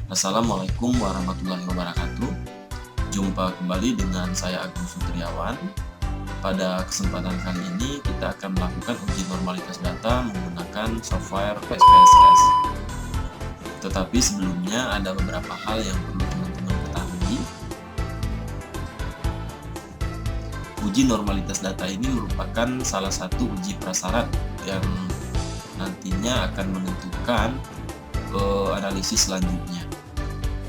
Assalamualaikum warahmatullahi wabarakatuh. Jumpa kembali dengan saya Agung Sutriawan. Pada kesempatan kali ini kita akan melakukan uji normalitas data menggunakan software SPSS. Tetapi sebelumnya ada beberapa hal yang perlu teman-teman ketahui. Uji normalitas data ini merupakan salah satu uji prasyarat yang nantinya akan menentukan analisis selanjutnya.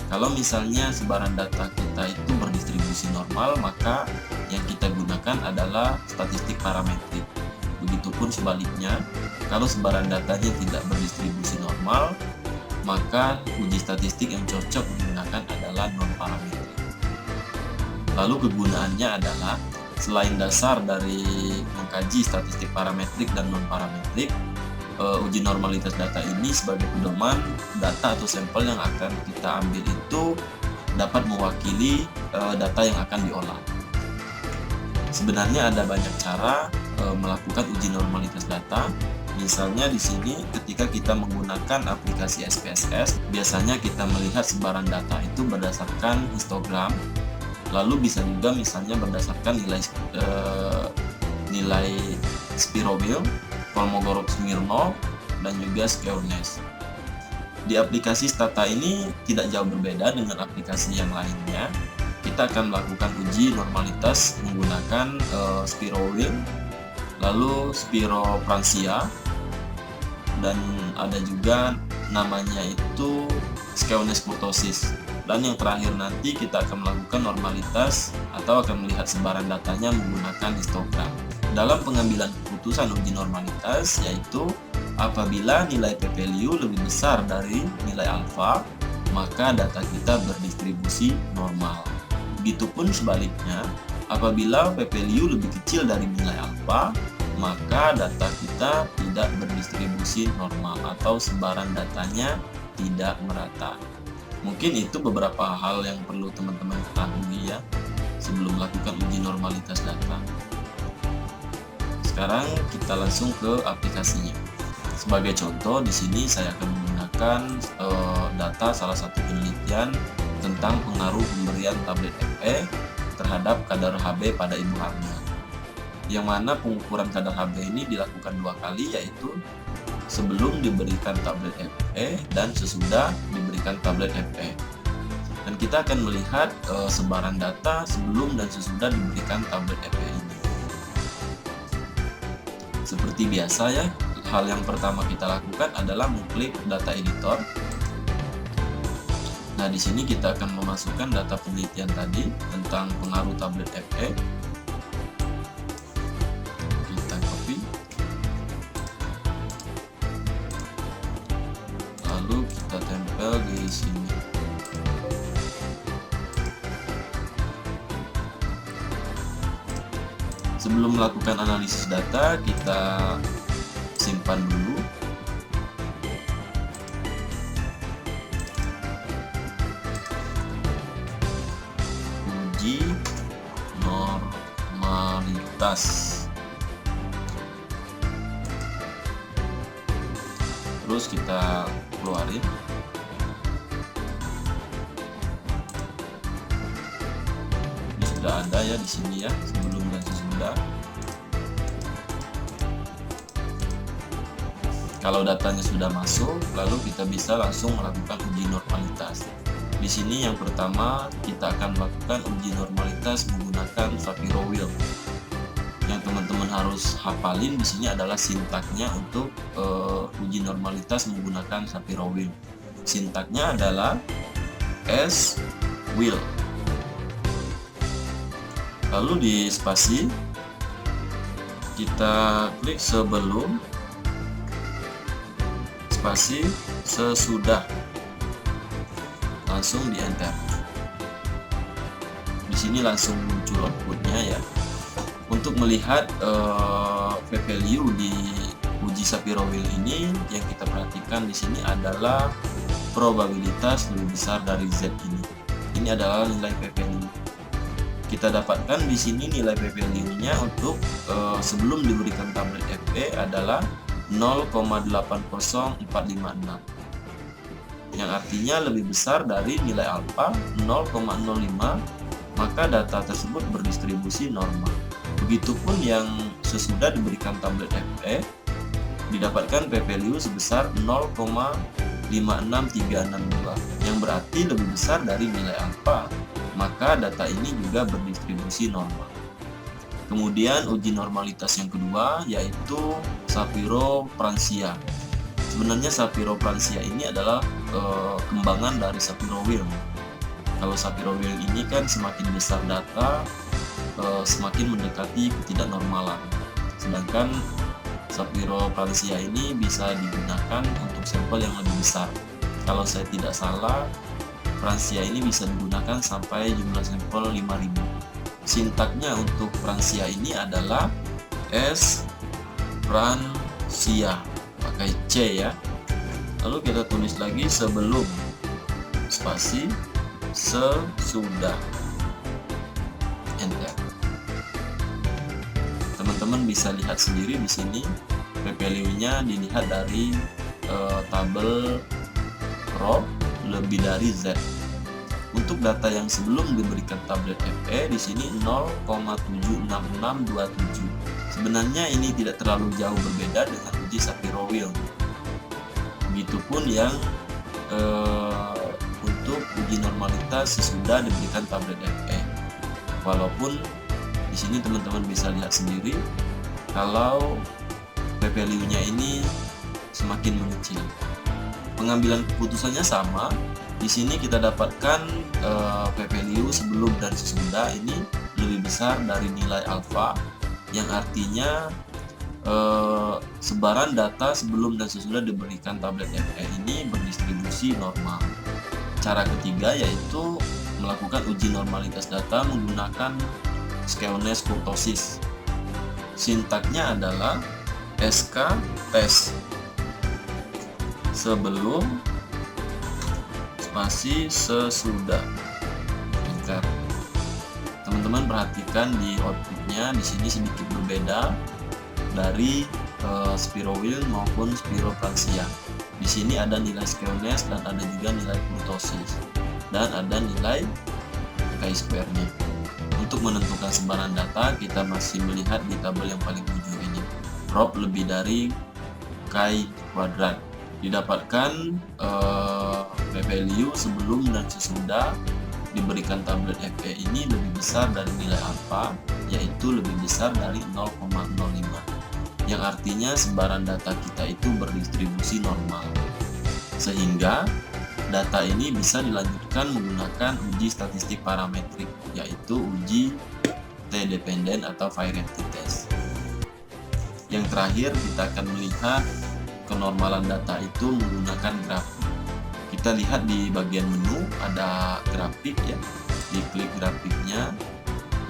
Kalau misalnya sebaran data kita itu berdistribusi normal, maka yang kita gunakan adalah statistik parametrik. Begitupun sebaliknya, kalau sebaran datanya tidak berdistribusi normal, maka uji statistik yang cocok menggunakan adalah non-parametrik. Lalu kegunaannya adalah, selain dasar dari mengkaji statistik parametrik dan non-parametrik, uji normalitas data ini sebagai pedoman data atau sampel yang akan kita ambil itu dapat mewakili data yang akan diolah. Sebenarnya ada banyak cara melakukan uji normalitas data. Misalnya di sini ketika kita menggunakan aplikasi SPSS, biasanya kita melihat sebaran data itu berdasarkan histogram. Lalu bisa juga misalnya berdasarkan nilai Spirobil, Kolmogorov-Smirnov, dan juga Skeones. Di aplikasi Stata ini tidak jauh berbeda dengan aplikasi yang lainnya. Kita akan melakukan uji normalitas menggunakan Spirobil, lalu Spiroprancia, dan ada juga namanya itu Skeones kurtosis. Dan yang terakhir nanti kita akan melakukan normalitas atau akan melihat sebaran datanya menggunakan histogram. Dalam pengambilan keputusan uji normalitas, yaitu apabila nilai p-value lebih besar dari nilai alfa, maka data kita berdistribusi normal. Begitupun sebaliknya, apabila p-value lebih kecil dari nilai alfa, maka data kita tidak berdistribusi normal atau sebaran datanya tidak merata. Mungkin itu beberapa hal yang perlu teman-teman ketahui ya sebelum melakukan uji normalitas data. Sekarang kita langsung ke aplikasinya. Sebagai contoh, di sini saya akan menggunakan data salah satu penelitian tentang pengaruh pemberian tablet FE terhadap kadar Hb pada ibu hamil. Yang mana pengukuran kadar Hb ini dilakukan 2 kali, yaitu sebelum diberikan tablet FE dan sesudah diberikan tablet FE. Dan kita akan melihat sebaran data sebelum dan sesudah diberikan tablet FE ini. Seperti biasa ya, hal yang pertama kita lakukan adalah mengklik data editor. Nah, di sini kita akan memasukkan data penelitian tadi tentang pengaruh tablet FE. Kita copy. Lalu kita tempel di sini. Sebelum melakukan analisis data, kita simpan dulu. Uji normalitas. Terus kita keluarin. Ini sudah ada ya di sini ya, sebelum dan sesudah. Kalau datanya sudah masuk, lalu kita bisa langsung melakukan uji normalitas. Di sini yang pertama kita akan melakukan uji normalitas menggunakan Shapiro-Wilk. Yang teman-teman harus hafalin di sini adalah sintaknya untuk uji normalitas menggunakan Shapiro-Wilk. Sintaknya adalah S-Wilk. Lalu di spasi kita klik sebelum, spasi sesudah, langsung di enter. Di sini langsung muncul outputnya ya. Untuk melihat p-value di uji Shapiro-Wilk ini, yang kita perhatikan di sini adalah probabilitas lebih besar dari Z ini. Ini adalah nilai p-value. Kita dapatkan di sini nilai p-value-nya untuk sebelum diberikan tablet FE adalah 0,80456. yang artinya lebih besar dari nilai alfa 0,05, maka data tersebut berdistribusi normal. Begitupun yang sesudah diberikan tablet FE didapatkan p-value sebesar 0,56362 yang berarti lebih besar dari nilai alfa, maka data ini juga berdistribusi normal. Kemudian uji normalitas yang kedua yaitu Shapiro-Franzia. Sebenarnya Shapiro-Franzia ini adalah kembangan dari Shapiro-Wilk. Kalau Shapiro-Wilk ini kan semakin besar data, semakin mendekati ketidaknormalan. Sedangkan Shapiro-Franzia ini bisa digunakan untuk sampel yang lebih besar. Kalau saya tidak salah, Franzia ini bisa digunakan sampai jumlah sampel 5000. Sintaknya untuk Franzia ini adalah S Franzia, pakai C ya. Lalu kita tulis lagi sebelum spasi sesudah, enter. Teman-teman bisa lihat sendiri di sini p-value-nya dilihat dari tabel ROP lebih dari Z. Untuk data yang sebelum diberikan tablet FE di sini 0,76627. Sebenarnya ini tidak terlalu jauh berbeda dengan uji Shapiro-Wilk. Begitupun yang untuk uji normalitas sesudah diberikan tablet FE. Walaupun di sini teman-teman bisa lihat sendiri kalau p-value-nya ini semakin mengecil. Pengambilan keputusannya sama. Di sini kita dapatkan p-value sebelum dan sesudah ini lebih besar dari nilai alfa, yang artinya sebaran data sebelum dan sesudah diberikan tablet FE ini berdistribusi normal. Cara ketiga yaitu melakukan uji normalitas data menggunakan skewness kurtosis. Sintaknya adalah SK tes sebelum spasi sesudah, enter. Teman-teman perhatikan di outputnya di sini sedikit berbeda dari Shapiro-Wilk maupun Shapiro-Franzia. Di sini ada nilai skewness dan ada juga nilai kurtosis dan ada nilai chi-square-nya. Untuk menentukan sebaran data kita masih melihat di tabel yang paling ujung ini. ROP lebih dari chi kuadrat. Didapatkan p-value sebelum dan sesudah diberikan tablet FE ini lebih besar dari nilai alfa, yaitu lebih besar dari 0,05, yang artinya sebaran data kita itu berdistribusi normal, sehingga data ini bisa dilanjutkan menggunakan uji statistik parametrik, yaitu uji T-dependent atau variability test. Yang terakhir kita akan melihat kenormalan data itu menggunakan grafik. Kita lihat di bagian menu ada grafik ya, diklik grafiknya,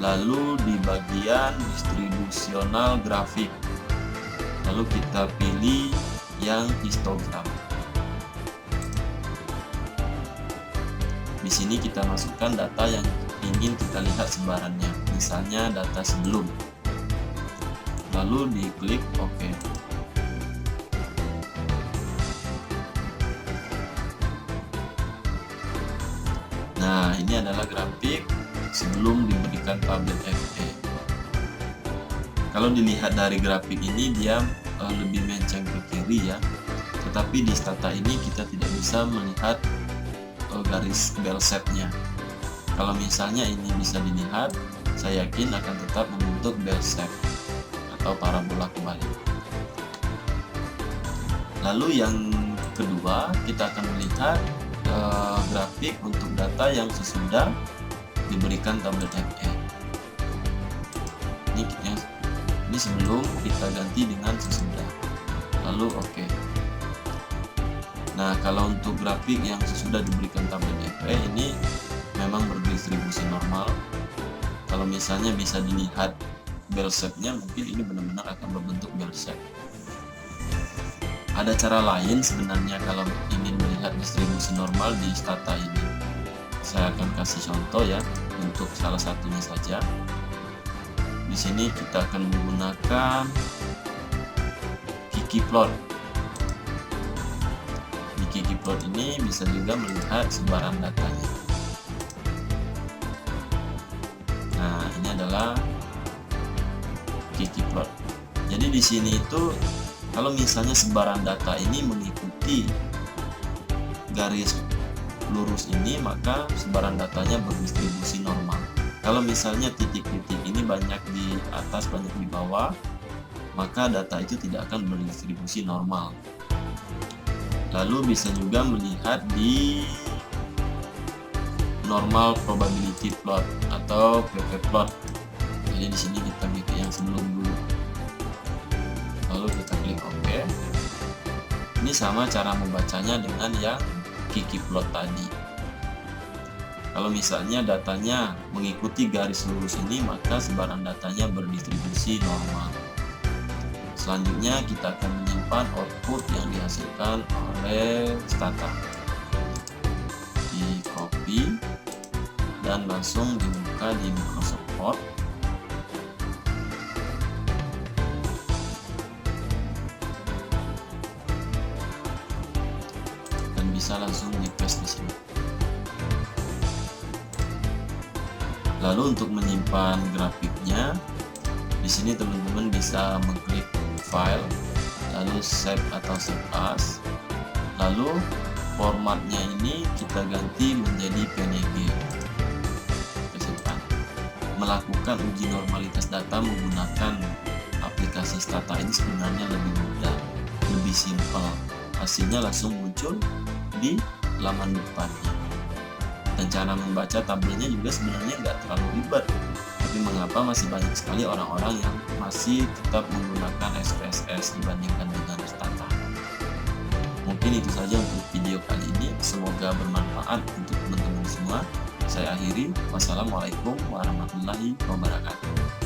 lalu di bagian distribusional grafik, lalu kita pilih yang histogram. Di sini kita masukkan data yang ingin kita lihat sebarannya, misalnya data sebelum, lalu diklik OK. Nah, ini adalah grafik sebelum diberikan tablet FE. Kalau dilihat dari grafik ini dia lebih menceng ke kiri ya, tetapi di stata ini kita tidak bisa melihat garis bell setnya. Kalau misalnya ini bisa dilihat, saya yakin akan tetap membentuk bell set atau parabola kembali. Lalu yang kedua kita akan melihat grafik untuk data yang sesudah diberikan tablet FE. Ini sebelum kita ganti dengan sesudah, lalu OK. Nah, kalau untuk grafik yang sesudah diberikan tablet FE ini memang berdistribusi normal. Kalau misalnya bisa dilihat bell shape-nya, mungkin ini benar-benar akan berbentuk bell shape. Ada cara lain sebenarnya kalau ingin melihat distribusi normal di stata ini. Saya akan kasih contoh ya untuk salah satunya saja. Di sini kita akan menggunakan ggplot. Di ggplot Ggplot ini bisa juga melihat sebaran datanya. Nah, ini adalah Ggplot. Jadi di sini itu kalau misalnya sebaran data ini mengikuti garis lurus ini, maka sebaran datanya berdistribusi normal. Kalau misalnya titik-titik ini banyak di atas, banyak di bawah, maka data itu tidak akan berdistribusi normal. Lalu bisa juga melihat di normal probability plot atau ppplot. Jadi di sini kita bikin yang sebelum dulu. Lalu kita klik OK. Ini sama cara membacanya dengan yang Ggplot tadi. Kalau misalnya datanya mengikuti garis lurus ini, maka sebaran datanya berdistribusi normal. Selanjutnya kita akan menyimpan output yang dihasilkan oleh Stata. Di copy dan langsung dibuka di Microsoft Word. Bisa langsung di paste di sini. Lalu untuk menyimpan grafiknya, di sini teman-teman bisa mengklik file, lalu save atau save as. Lalu formatnya ini kita ganti menjadi PNG. Kita simpan. Melakukan uji normalitas data menggunakan aplikasi Stata ini sebenarnya lebih mudah, lebih simpel. Hasilnya langsung muncul di laman depannya. Dan cara membaca tabelnya juga sebenarnya nggak terlalu ribet. Tapi mengapa masih banyak sekali orang-orang yang masih tetap menggunakan SPSS dibandingkan dengan Stata? Mungkin itu saja untuk video kali ini. Semoga bermanfaat untuk teman-teman semua. Saya akhiri. Wassalamualaikum warahmatullahi wabarakatuh.